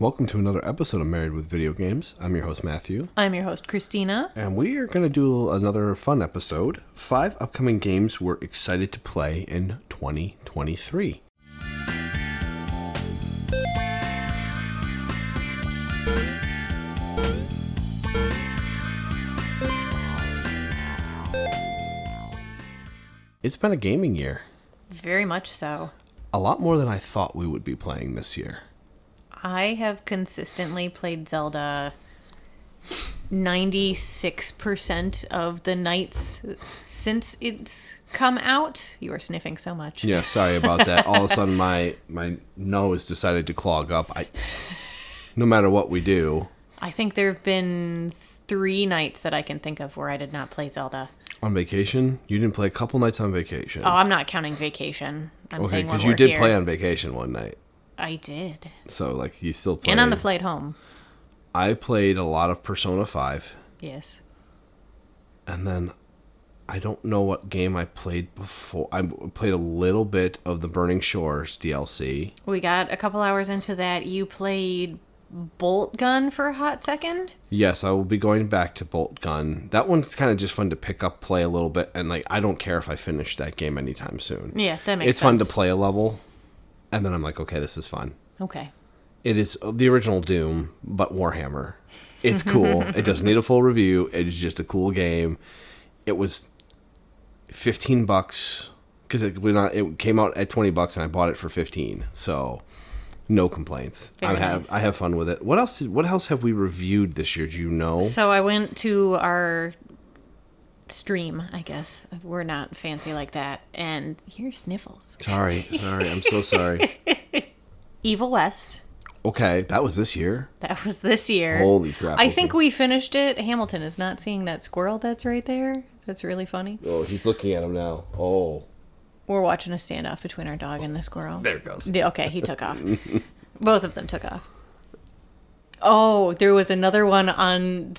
Welcome to another episode of Married with Video Games. I'm your host, Matthew. I'm your host, Christina. And we are going to do another fun episode. 5 upcoming games we're excited to play in 2023. It's been a gaming year. Very much so. A lot more than I thought we would be playing this year. I have consistently played Zelda 96% of the nights since it's come out. You are sniffing so much. Yeah, sorry about that. All of a sudden, my nose decided to clog up. No matter what we do. I think there have been 3 nights that I can think of where I did not play Zelda. On vacation? You didn't play a couple nights on vacation. Oh, I'm not counting vacation. I'm saying because when you did here. play on vacation one night. I did. So, you still played. And on the flight home. I played a lot of Persona 5. Yes. And then, I don't know what game I played before. I played a little bit of the Burning Shores DLC. We got a couple hours into that. You played Bolt Gun for a hot second? Yes, I will be going back to Bolt Gun. That one's kind of just fun to pick up, play a little bit, and I don't care if I finish that game anytime soon. Yeah, that makes sense. It's fun to play a level, and then I'm like, okay, this is fun. Okay. It is the original Doom, but Warhammer. It's cool. It doesn't need a full review. It is just a cool game. It was $15 because it came out at $20 and I bought it for $15. So no complaints. Nice. I have fun with it. What else have we reviewed this year? Do you know? So I went to our stream, I guess. We're not fancy like that. And here's Sniffles. Sorry. I'm so sorry. Evil West. Okay, that was this year. That was this year. Holy crap. I think we finished it. Hamilton is not seeing that squirrel that's right there. That's really funny. Oh, he's looking at him now. Oh. We're watching a standoff between our dog and the squirrel. There it goes. Okay, he took off. Both of them took off. Oh, there was another one on...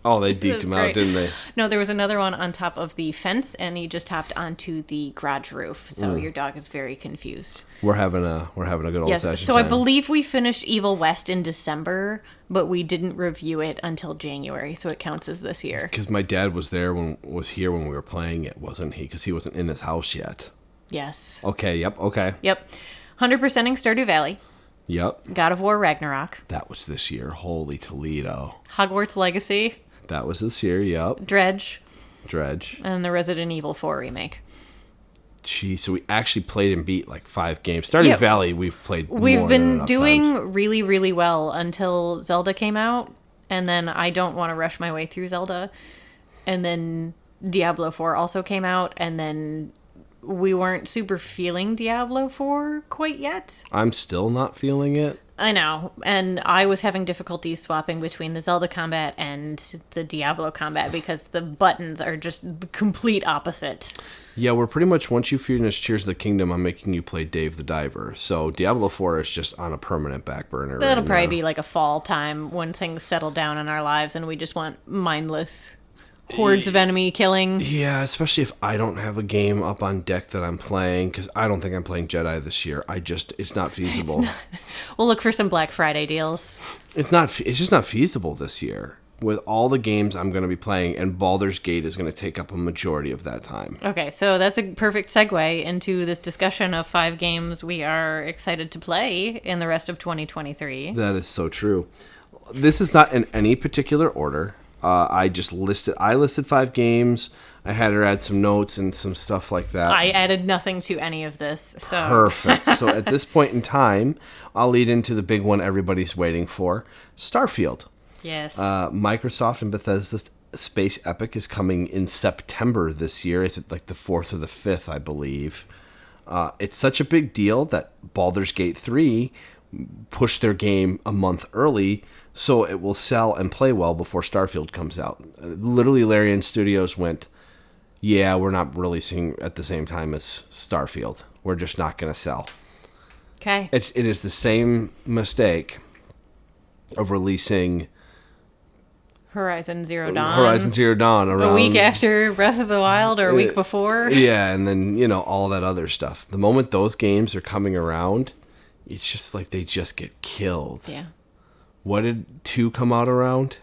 Oh, they deked him out, didn't they? No, there was another one on top of the fence, and he just hopped onto the garage roof. So your dog is very confused. We're having a good old session. So time. I believe we finished Evil West in December, but we didn't review it until January, so it counts as this year. Because my dad was here when we were playing it, wasn't he? Because he wasn't in his house yet. Yes. Okay. Yep. Okay. Yep. 100%ing Stardew Valley. Yep. God of War Ragnarok. That was this year. Holy Toledo. Hogwarts Legacy. That was this year. Yep. Dredge. And the Resident Evil 4 remake. Gee, so we actually played and beat 5 games. Stardew Valley, we've played more We've been than doing times. really, really well until Zelda came out, and then I don't want to rush my way through Zelda. And then Diablo 4 also came out, and then we weren't super feeling Diablo 4 quite yet. I'm still not feeling it. I know, and I was having difficulties swapping between the Zelda combat and the Diablo combat because the buttons are just the complete opposite. Yeah, we're pretty much, once you finish Tears of the Kingdom, I'm making you play Dave the Diver. So Diablo 4 is just on a permanent back burner. That'll probably be like a fall time when things settle down in our lives and we just want mindless hordes of enemy killing. Yeah, especially if I don't have a game up on deck that I'm playing, because I don't think I'm playing Jedi this year. It's not feasible. We'll look for some Black Friday deals. It's just not feasible this year with all the games I'm going to be playing, and Baldur's Gate is going to take up a majority of that time. Okay, so that's a perfect segue into this discussion of 5 games we are excited to play in the rest of 2023. That is so true. This is not in any particular order. I listed 5 games. I had her add some notes and some stuff like that. I added nothing to any of this. So Perfect. So at this point in time, I'll lead into the big one everybody's waiting for, Starfield. Yes. Microsoft and Bethesda's space epic is coming in September this year. Is it the 4th or the 5th, I believe? It's such a big deal that Baldur's Gate 3 pushed their game a month early, so it will sell and play well before Starfield comes out. Literally, Larian Studios went, yeah, we're not releasing at the same time as Starfield. We're just not going to sell. Okay. It is the same mistake of releasing Horizon Zero Dawn around a week after Breath of the Wild or a week before. Yeah, and then all that other stuff. The moment those games are coming around, it's just like they just get killed. Yeah. What did 2 come out around?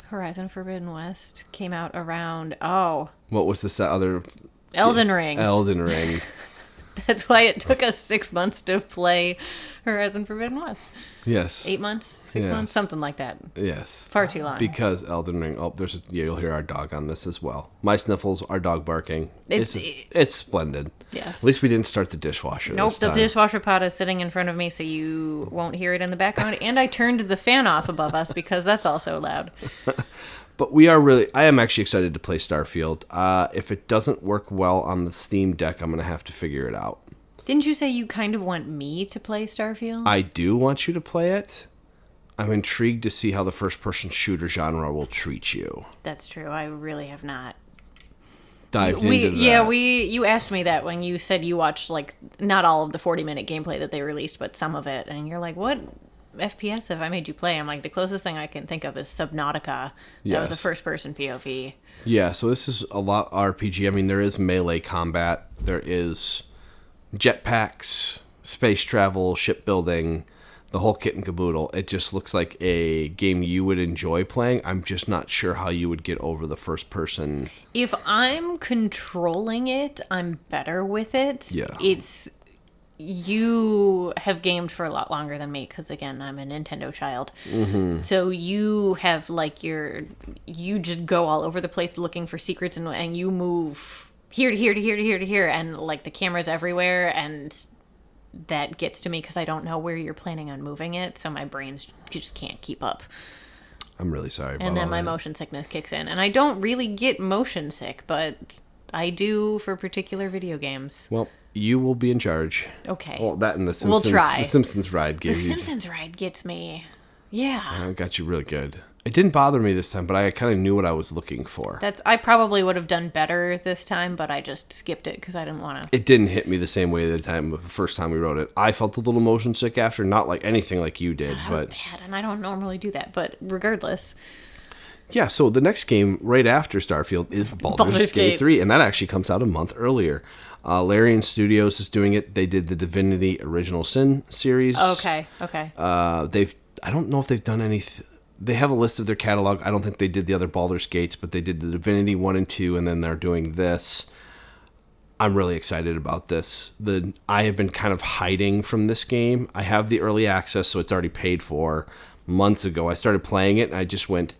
Horizon Forbidden West came out around, What was this other... Elden Ring. Elden Ring. That's why it took us 6 months to play Horizon Forbidden West. Yes. 8 months? 6 months? Something like that. Yes. Far too long. Because Elden Ring... Oh, you'll hear our dog on this as well. My sniffles, our dog barking. It's splendid. Yes. At least we didn't start the dishwasher Nope, this time. the dishwasher pot is sitting in front of me, so you won't hear it in the background. And I turned the fan off above us because that's also loud. But I am actually excited to play Starfield. If it doesn't work well on the Steam Deck, I'm going to have to figure it out. Didn't you say you kind of want me to play Starfield? I do want you to play it. I'm intrigued to see how the first-person shooter genre will treat you. That's true. I really have not Dived into that. You asked me that when you said you watched, like, not all of the 40-minute gameplay that they released, but some of it. And you're like, what FPS have I made you play? I'm like, the closest thing I can think of is Subnautica. That was a first-person POV. Yeah, so this is a lot RPG. I mean, there is melee combat. There is jetpacks, space travel, shipbuilding, the whole kit and caboodle. It just looks like a game you would enjoy playing. I'm just not sure how you would get over the first person. If I'm controlling it, I'm better with it. Yeah. You have gamed for a lot longer than me because, again, I'm a Nintendo child. Mm-hmm. So you have, like, you just go all over the place looking for secrets and you move here to here to here to here to here, and, like, the camera's everywhere, and that gets to me because I don't know where you're planning on moving it, so my brain just can't keep up. I'm really sorry about And then all my that. motion sickness kicks in. And I don't really get motion sick, but I do for particular video games. Well, you will be in charge. Okay. Well, that and the Simpsons. We'll try. The Simpsons ride The gave you. Simpsons ride gets me. Yeah. I got you really good. It didn't bother me this time, but I kind of knew what I was looking for. I probably would have done better this time, but I just skipped it because I didn't want to. It didn't hit me the same way the first time we wrote it. I felt a little motion sick after, not like anything like you did, That but was bad, and I don't normally do that. But regardless, yeah. So the next game right after Starfield is Baldur's Gate 3, and that actually comes out a month earlier. Larian Studios is doing it. They did the Divinity Original Sin series. Okay. I don't know if they've done anything. They have a list of their catalog. I don't think they did the other Baldur's Gates, but they did the Divinity 1 and 2, and then they're doing this. I'm really excited about this. I have been kind of hiding from this game. I have the early access, so it's already paid for. Months ago, I started playing it, and I just went,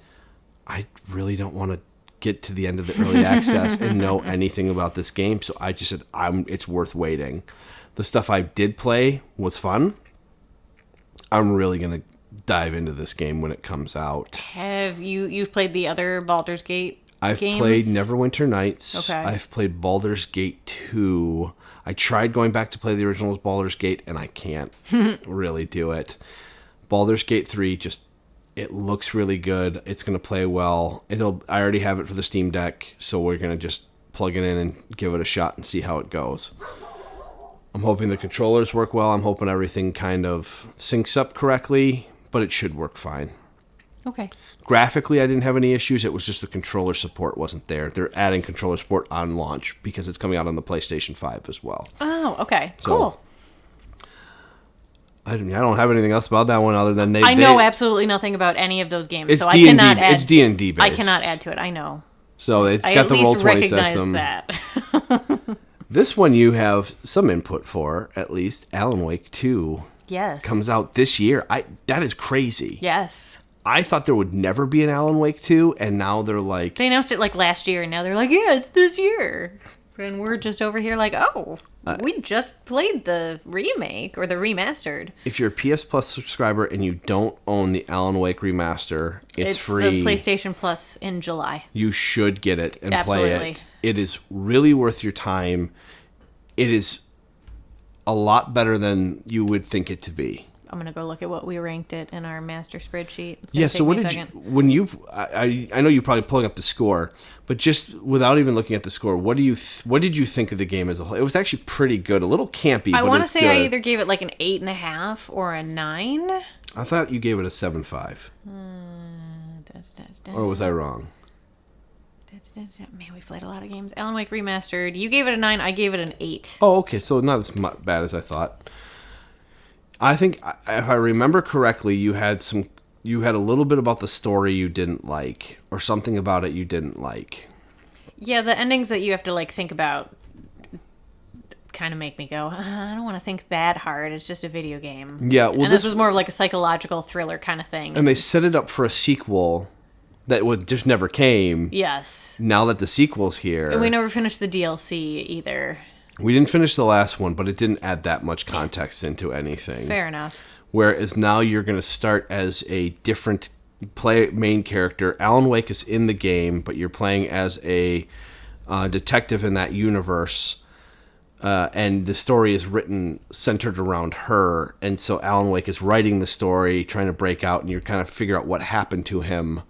I really don't want to get to the end of the early access and know anything about this game, so I just said, it's worth waiting. The stuff I did play was fun. I'm really going to dive into this game when it comes out. Have you've played the other Baldur's Gate I've games? played Neverwinter Nights. Okay. I've played Baldur's Gate 2. I tried going back to play the original Baldur's Gate, and I can't really do it. Baldur's Gate 3, it looks really good. It's going to play well. I already have it for the Steam Deck, so we're going to just plug it in and give it a shot and see how it goes. I'm hoping the controllers work well. I'm hoping everything kind of syncs up correctly, but it should work fine. Okay. Graphically, I didn't have any issues. It was just the controller support wasn't there. They're adding controller support on launch because it's coming out on the PlayStation 5 as well. Oh, okay. Cool. I don't have anything else about that one other than I know absolutely nothing about any of those games, it's so D&D, I cannot add. It's D&D based. I cannot add to it. I know. So it's I got at the least Roll20 recognize system. that. This one you have some input for, at least. Alan Wake 2 Yes. comes out this year. That is crazy. Yes. I thought there would never be an Alan Wake 2, and now they're like... They announced it like last year, and now they're like, yeah, it's this year. And we're just over here like, oh, we just played the remake or the remastered. If you're a PS Plus subscriber and you don't own the Alan Wake remaster, it's free. The PlayStation Plus in July. You should get it and Absolutely. play it. It is really worth your time. It is a lot better than you would think it to be. I'm going to go look at what we ranked it in our master spreadsheet. Yeah, so what did you, I know you're probably pulling up the score, but just without even looking at the score, what did you think of the game as a whole? It was actually pretty good, a little campy, I but want to it's say good. I either gave it like an 8.5 or a 9. I thought you gave it a 7.5. Or was I wrong? Man, we've played a lot of games. Alan Wake Remastered. You gave it a 9. I gave it an 8. Oh, okay. So not as bad as I thought. I think, if I remember correctly, you had a little bit about the story you didn't like, or something about it you didn't like. Yeah, the endings that you have to like think about kind of make me go, I don't want to think that hard. It's just a video game. Yeah, well, and this was more of like a psychological thriller kind of thing. And they set it up for a sequel that just never came. Yes. Now that the sequel's here. And we never finished the DLC either. We didn't finish the last one, but it didn't add that much context into anything. Fair enough. Whereas now you're going to start as a different main character. Alan Wake is in the game, but you're playing as a detective in that universe. And the story is centered around her. And so Alan Wake is writing the story, trying to break out, and you're kind of figure out what happened to him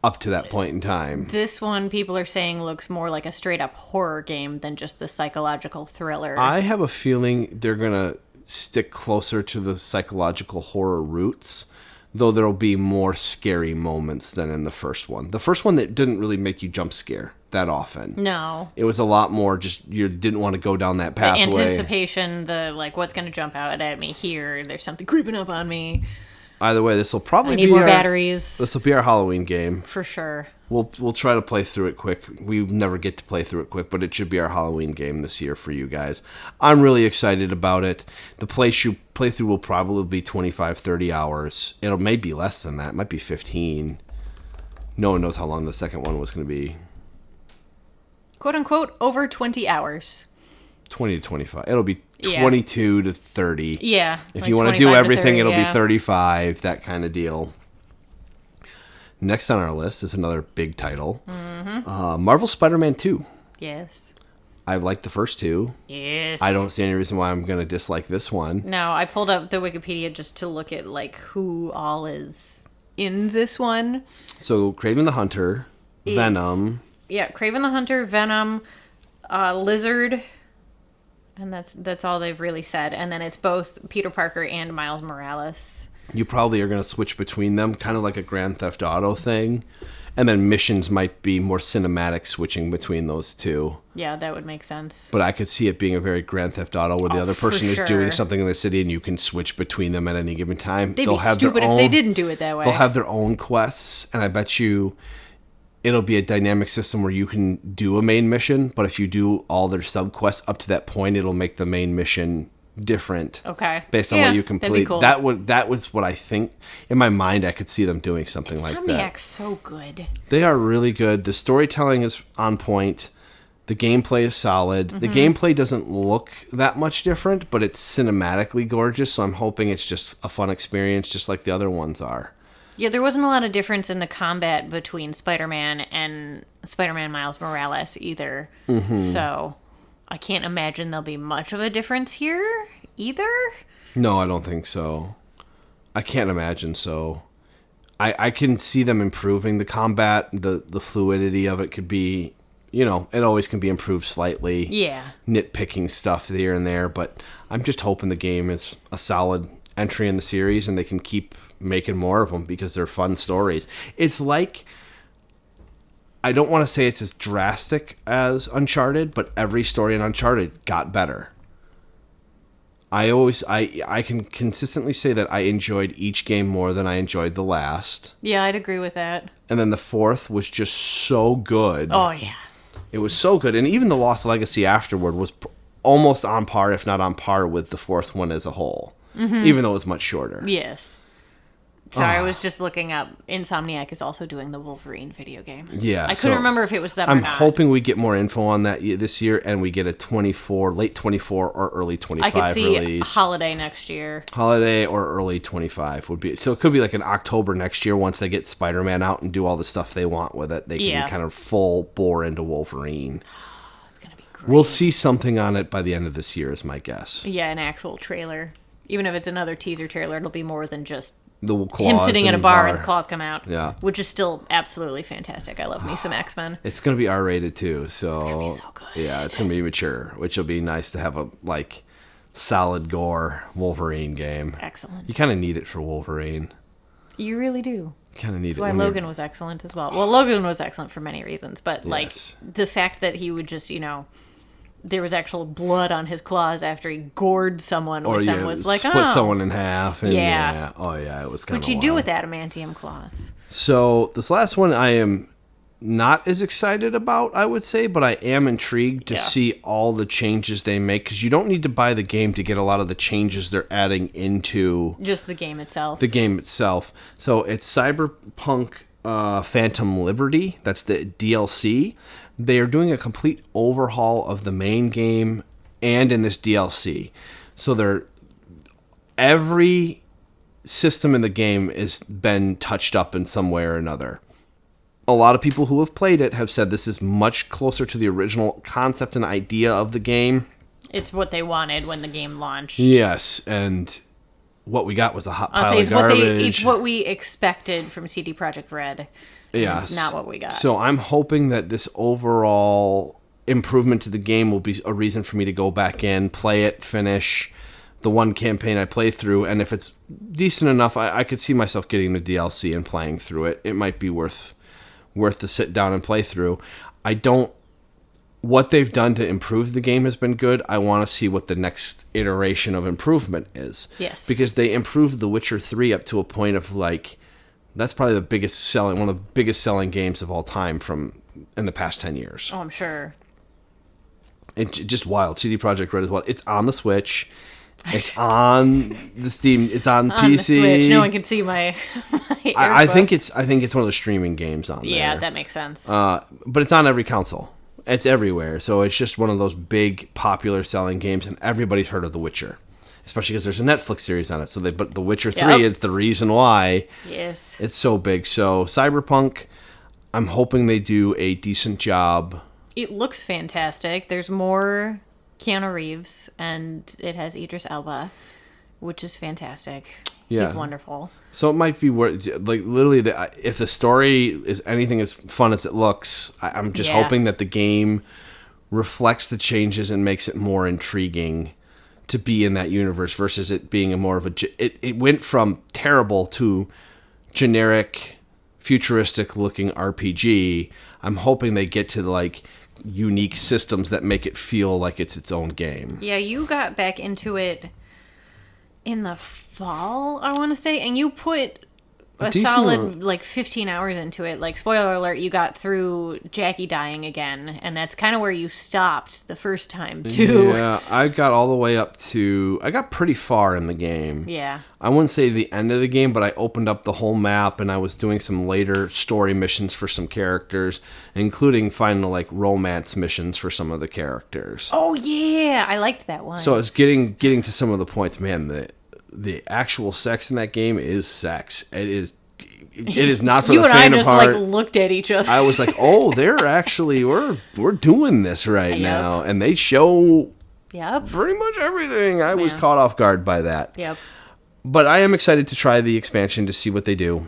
up to that point in time. This one, people are saying, looks more like a straight-up horror game than just the psychological thriller. I have a feeling they're going to stick closer to the psychological horror roots, though there'll be more scary moments than in the first one. The first one, that didn't really make you jump scare that often. No. It was a lot more just, you didn't want to go down that pathway. The anticipation, the, like, what's going to jump out at me here? There's something creeping up on me. Either way, this will probably be more batteries. This will be our Halloween game. For sure. We'll try to play through it quick. We never get to play through it quick, but it should be our Halloween game this year for you guys. I'm really excited about it. The playthrough will probably be 25, 30 hours. It may be less than that. It might be 15. No one knows how long the second one was going to be. Quote unquote, over 20 hours. 20 to 25. It'll be 22 to 30. Yeah. If you want to do everything, it'll be 35, that kind of deal. Next on our list is another big title. Mm-hmm. Marvel Spider-Man 2. Yes. I like the first two. Yes. I don't see any reason why I'm going to dislike this one. No, I pulled up the Wikipedia just to look at like who all is in this one. So, Kraven the Hunter, Venom. Yeah, Kraven the Hunter, Venom, Lizard, and that's all they've really said. And then it's both Peter Parker and Miles Morales. You probably are going to switch between them, kind of like a Grand Theft Auto thing. And then missions might be more cinematic, switching between those two. Yeah, that would make sense. But I could see it being a very Grand Theft Auto, where the other person is doing something in the city and you can switch between them at any given time. They'll be stupid if they didn't do it that way. They'll have their own quests, and I bet you it'll be a dynamic system where you can do a main mission, but if you do all their sub-quests up to that point, it'll make the main mission different. Okay. Based on what you complete. That'd be cool. That was what I think. In my mind, I could see them doing something like that. Insomniac's so good. They are really good. The storytelling is on point. The gameplay is solid. Mm-hmm. The gameplay doesn't look that much different, but it's cinematically gorgeous, so I'm hoping it's just a fun experience, just like the other ones are. Yeah, there wasn't a lot of difference in the combat between Spider-Man and Spider-Man Miles Morales either. Mm-hmm. So I can't imagine there'll be much of a difference here either. No, I don't think so. I can't imagine so. I can see them improving the combat. The fluidity of it could be, it always can be improved slightly. Yeah. Nitpicking stuff here and there, but I'm just hoping the game is a solid entry in the series and they can keep making more of them because they're fun stories. It's like, I don't want to say it's as drastic as Uncharted, but every story in Uncharted got better. I can consistently say that I enjoyed each game more than I enjoyed the last. Yeah, I'd agree with that. And then the fourth was just so good. Oh, yeah. It was so good. And even the Lost Legacy afterward was almost on par, if not on par, with the fourth one as a whole. Mm-hmm. Even though it was much shorter. Yes. Sorry, I was just looking up. Insomniac is also doing the Wolverine video game. Yeah. I couldn't remember if it was them or not. I'm hoping we get more info on that this year, and we get a late 24 or early 25 release. I could see release. Holiday next year. Holiday or early 25 would be. So it could be like in October next year once they get Spider-Man out and do all the stuff they want with it. They can kind of full bore into Wolverine. It's going to be great. We'll see something on it by the end of this year is my guess. Yeah, an actual trailer. Even if it's another teaser trailer, it'll be more than just the him sitting in a bar and the claws come out. Yeah. Which is still absolutely fantastic. I love me some X-Men. It's going to be R-rated too, so it's going to be so good. Yeah, it's going to be mature, which will be nice to have a solid gore Wolverine game. Excellent. You kind of need it for Wolverine. You really do. Kind of need That's why Logan was excellent as well. Well, Logan was excellent for many reasons, but the fact that he would just, there was actual blood on his claws after he gored someone with them was like, split someone in half. And Yeah. Oh, yeah, it was kind of what you do with adamantium claws. So this last one I am not as excited about, I would say, but I am intrigued to see all the changes they make, because you don't need to buy the game to get a lot of the changes they're adding into just the game itself. So it's Cyberpunk Phantom Liberty. That's the DLC. They are doing a complete overhaul of the main game and in this DLC. So every system in the game has been touched up in some way or another. A lot of people who have played it have said this is much closer to the original concept and idea of the game. It's what they wanted when the game launched. Yes, and what we got was a hot pile of garbage. It's what we expected from CD Projekt Red. Yes. It's not what we got. So I'm hoping that this overall improvement to the game will be a reason for me to go back in, play it, finish the one campaign I play through, and if it's decent enough, I could see myself getting the DLC and playing through it. It might be worth to sit down and play through. What they've done to improve the game has been good. I want to see what the next iteration of improvement is. Yes. Because they improved The Witcher 3 up to a point of that's probably one of the biggest selling games of all time in the past 10 years. Oh, I'm sure. It's just wild. CD Projekt Red as well. It's on the Switch. It's on the Steam. It's on PC. The Switch. No one can see my I think it's one of the streaming games on there. Yeah, that makes sense. But it's on every console. It's everywhere. So it's just one of those big, popular selling games, and everybody's heard of The Witcher, especially because there's a Netflix series on it. But The Witcher 3 is the reason why. Yes. It's so big. So Cyberpunk, I'm hoping they do a decent job. It looks fantastic. There's more Keanu Reeves, and it has Idris Elba, which is fantastic. Yeah. He's wonderful. So it might be worth, literally, if the story is anything as fun as it looks, I'm just hoping that the game reflects the changes and makes it more intriguing to be in that universe versus it being it went from terrible to generic, futuristic-looking RPG. I'm hoping they get to unique systems that make it feel like it's its own game. Yeah, you got back into it in the fall, I want to say, and you put a solid 15 hours into it. Spoiler alert, you got through Jackie dying again, and that's kind of where you stopped the first time too. Yeah, I got all the way I got pretty far in the game. Yeah. I wouldn't say the end of the game, but I opened up the whole map, and I was doing some later story missions for some characters, including finding romance missions for some of the characters. Oh yeah, I liked that one. So it's getting to some of the points, man. The actual sex in that game is sex. It is not for the faint of heart. You and I just looked at each other. I was like, oh, they're actually we're doing this right now, and they show pretty much everything. I was caught off guard by that. Yep. But I am excited to try the expansion to see what they do.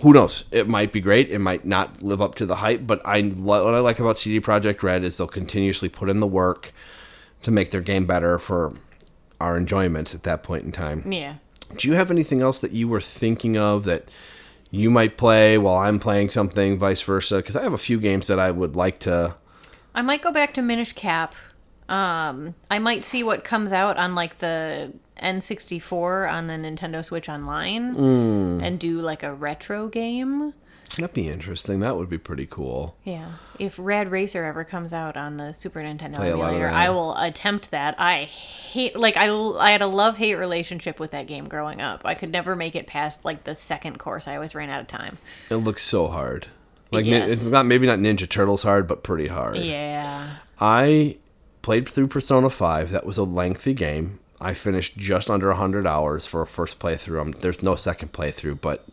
Who knows? It might be great. It might not live up to the hype. But what I like about CD Projekt Red is they'll continuously put in the work to make their game better for our enjoyment at that point in time. Yeah. Do you have anything else that you were thinking of that you might play while I'm playing something, vice versa? Because I have a few games that I would like to... I might go back to Minish Cap. I might see what comes out on the N64 on the Nintendo Switch Online and do a retro game. That'd be interesting. That would be pretty cool. Yeah. If Rad Racer ever comes out on the Super Nintendo Play emulator, I will attempt that. I hate, I had a love-hate relationship with that game growing up. I could never make it past, the second course. I always ran out of time. It looks so hard. Yes. It's maybe not Ninja Turtles hard, but pretty hard. Yeah. I played through Persona 5. That was a lengthy game. I finished just under 100 hours for a first playthrough. There's no second playthrough, but...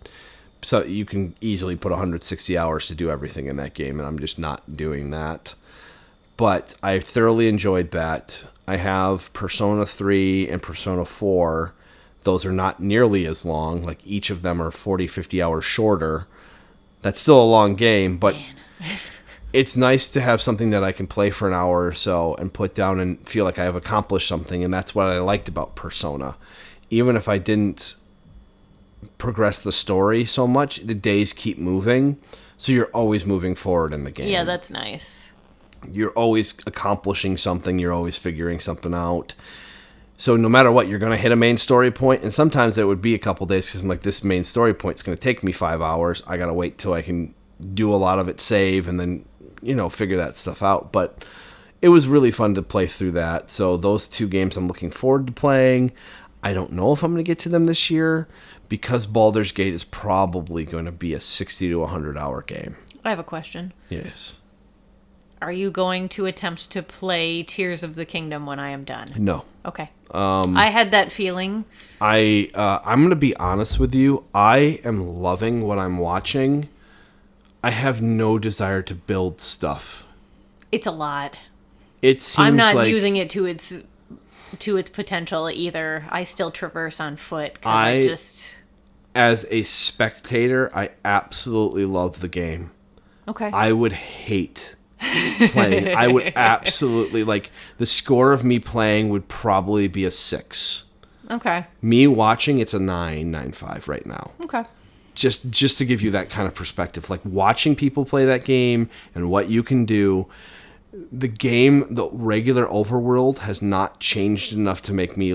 So you can easily put 160 hours to do everything in that game, and I'm just not doing that. But I thoroughly enjoyed that. I have Persona 3 and Persona 4. Those are not nearly as long. Each of them are 40, 50 hours shorter. That's still a long game, but it's nice to have something that I can play for an hour or so and put down and feel like I have accomplished something, and that's what I liked about Persona. Even if I didn't progress the story so much, the days keep moving, so you're always moving forward in the game. Yeah, that's nice. You're always accomplishing something. You're always figuring something out. So no matter what, you're going to hit a main story point, and sometimes it would be a couple days because I'm like, this main story point is going to take me 5 hours. I got to wait till I can do a lot of it, save, and then, figure that stuff out. But it was really fun to play through that. So those 2 games I'm looking forward to playing. I don't know if I'm going to get to them this year because Baldur's Gate is probably going to be a 60 to 100 hour game. I have a question. Yes. Are you going to attempt to play Tears of the Kingdom when I am done? No. Okay. I had that feeling. I'm going to be honest with you. I am loving what I'm watching. I have no desire to build stuff. It's a lot. It seems I'm not like using it to its potential either. I still traverse on foot because as a spectator, I absolutely love the game. Okay. I would hate playing. I would absolutely the score of me playing would probably be a 6. Okay. Me watching, it's a 9.95 right now. Okay. Just to give you that kind of perspective, watching people play that game and what you can do. The game, the regular overworld, has not changed enough to make me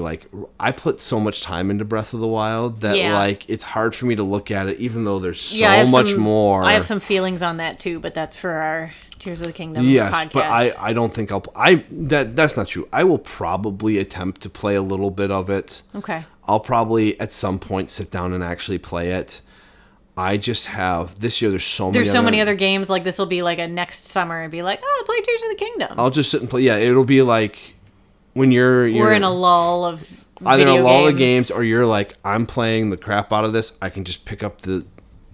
I put so much time into Breath of the Wild that it's hard for me to look at it, even though there's so much more. I have some feelings on that too, but that's for our Tears of the Kingdom podcast. But I don't think that's not true. I will probably attempt to play a little bit of it. Okay. I'll probably at some point sit down and actually play it. I just have this year. There's so many other games. This will be a next summer and be play Tears of the Kingdom. I'll just sit and play. Yeah, it'll be when we're in a lull of either video a lull games. of games or you're I'm playing the crap out of this. I can just pick up the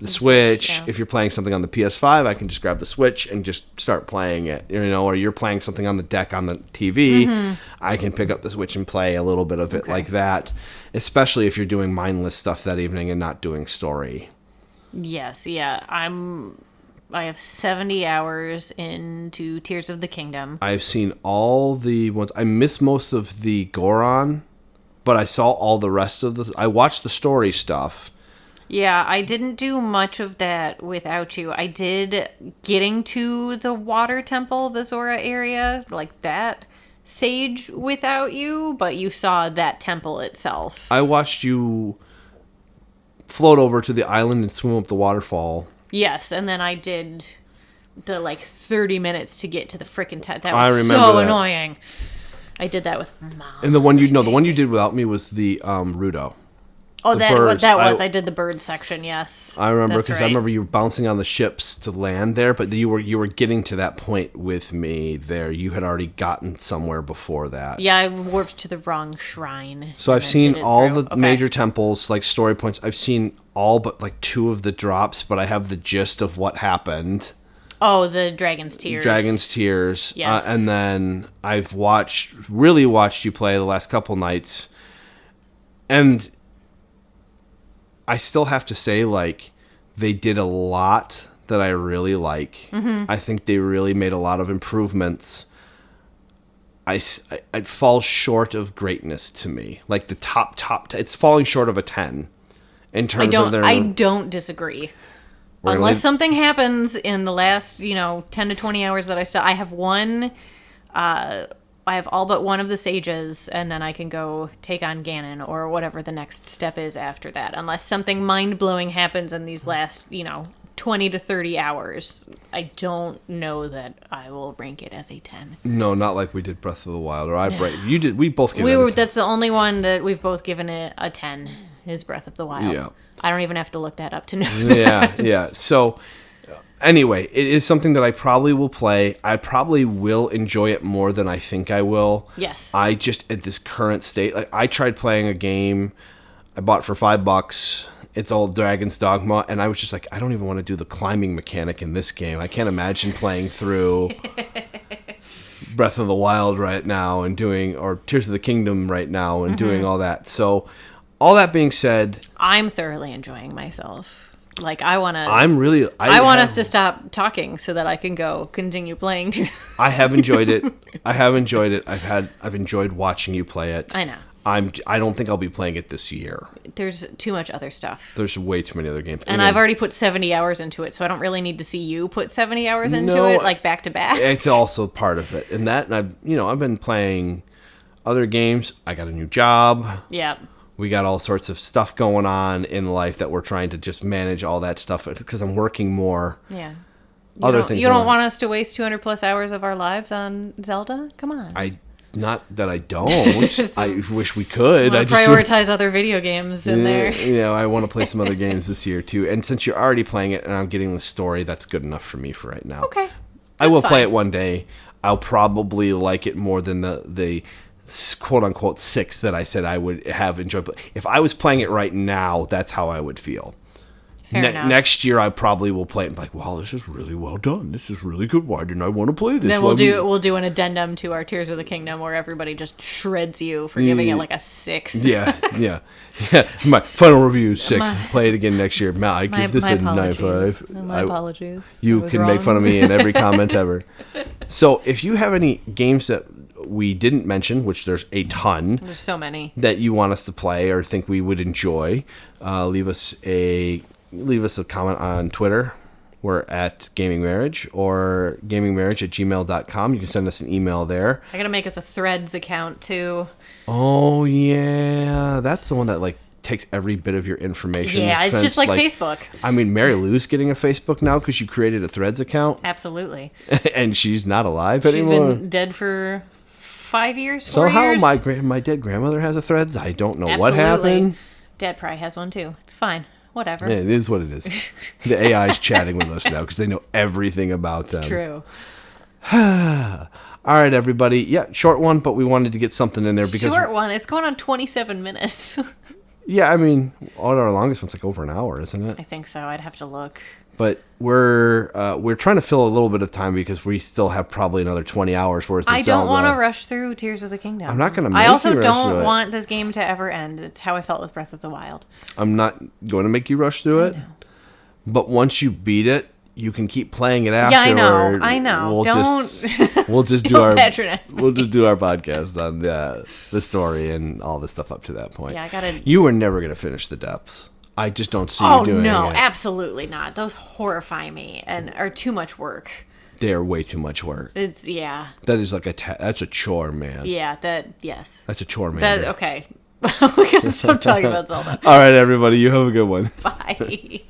Switch. If you're playing something on the PS5, I can just grab the Switch and just start playing it. Or you're playing something on the deck on the TV, I can pick up the Switch and play a little bit of it like that. Especially if you're doing mindless stuff that evening and not doing story. Yes, yeah. I have 70 hours into Tears of the Kingdom. I've seen all the ones. I missed most of the Goron, but I saw all the rest of the. I watched the story stuff. Yeah, I didn't do much of that without you. I did getting to the water temple, the Zora area, that sage without you, but you saw that temple itself. I watched you float over to the island and swim up the waterfall. Yes, and then I did the 30 minutes to get to the frickin' tent. That I was remember so that. annoying. I did that with Mom. And the one you did without me was the Rudo. Oh, the birds. I did the bird section. Yes, I remember because right. I remember you were bouncing on the ships to land there, but you were getting to that point with me there. You had already gotten somewhere before that. Yeah, I warped to the wrong shrine. So I've seen all the major temples, story points. I've seen all but 2 of the drops, but I have the gist of what happened. Oh, the Dragon's Tears. Dragon's Tears. Yes. And then I've really watched you play the last couple nights, and I still have to say, they did a lot that I really like. Mm-hmm. I think they really made a lot of improvements. It falls short of greatness to me. The top, it's falling short of a 10 in terms of their. I don't disagree. Unless something happens in the last, 10 to 20 hours that I have one. I have all but one of the sages, and then I can go take on Ganon or whatever the next step is after that. Unless something mind-blowing happens in these last, 20 to 30 hours, I don't know that I will rank it as a 10. No, not like we did Breath of the Wild, or you did. We both gave it a 10. That's the only one that we've both given it a 10, is Breath of the Wild. Yeah. I don't even have to look that up to know that. Yeah. So, anyway, it is something that I probably will play. I probably will enjoy it more than I think I will. Yes. I just, at this current state, I tried playing a game I bought for $5. It's all Dragon's Dogma, and I was just I don't even want to do the climbing mechanic in this game. I can't imagine playing through Breath of the Wild right now or Tears of the Kingdom right now and doing all that. So, all that being said, I'm thoroughly enjoying myself. I want to. I want us to stop talking so that I can go continue playing. I have enjoyed it. I've enjoyed watching you play it. I know. I don't think I'll be playing it this year. There's too much other stuff. There's way too many other games. And I've already put 70 hours into it, so I don't really need to see you put 70 hours into it, like back to back. It's also part of it. And I've been playing other games. I got a new job. Yeah. We got all sorts of stuff going on in life that we're trying to just manage all that stuff because I'm working more. Yeah. Things. You don't want us to waste 200 plus hours of our lives on Zelda? Come on. Not that I don't. I wish we could. I just prioritize other video games in there. I want to play some other games this year too. And since you're already playing it and I'm getting the story, that's good enough for me for right now. Okay. I will play it one day. I'll probably like it more than the quote unquote 6 that I said I would have enjoyed. But if I was playing it right now, that's how I would feel. Next year, I probably will play it and be like, wow, this is really well done. This is really good. Why didn't I want to play this? Then we'll do an addendum to our Tears of the Kingdom where everybody just shreds you for giving it like a 6. Yeah. My final review is 6. Play it again next year. I give this a 9.5. My apologies. You can make fun of me in every comment ever. So if you have any games that we didn't mention, which there's a ton. There's so many. That you want us to play or think we would enjoy, leave us a comment on Twitter. We're at Gaming Marriage or gamingmarriage@gmail.com. You can send us an email there. I gotta make us a Threads account too. Oh yeah, that's the one that takes every bit of your information. Yeah, it's just like Facebook. I mean, Mary Lou's getting a Facebook now because you created a Threads account. Absolutely. And she's not alive anymore. She's been dead for 5 years. Somehow my dead grandmother has a Threads. I don't know what happened. Dad probably has one too. It's fine. Whatever. Yeah, it is what it is. The AI is chatting with us now because they know everything about them. It's true. All right, everybody. Yeah, short one, but we wanted to get something in there because short one. It's going on 27 minutes. Yeah, I mean, our longest one's over an hour, isn't it? I think so. I'd have to look. But we're trying to fill a little bit of time because we still have probably another 20 hours worth of Zelda. I don't want to rush through Tears of the Kingdom. I'm not going to make I also you rush don't through want this game to ever end. It's how I felt with Breath of the Wild. I'm not going to make you rush through it. I know. But once you beat it, you can keep playing it afterward. Yeah, I know. We'll just do our podcast on the story and all the stuff up to that point. Yeah, You were never going to finish the depths. I just don't see you doing it. Oh, no, absolutely not. Those horrify me and are too much work. They are way too much work. That is like that's a chore, man. Yeah, yes. That's a chore, man. Okay. We can stop talking about Zelda. All right, everybody. You have a good one. Bye.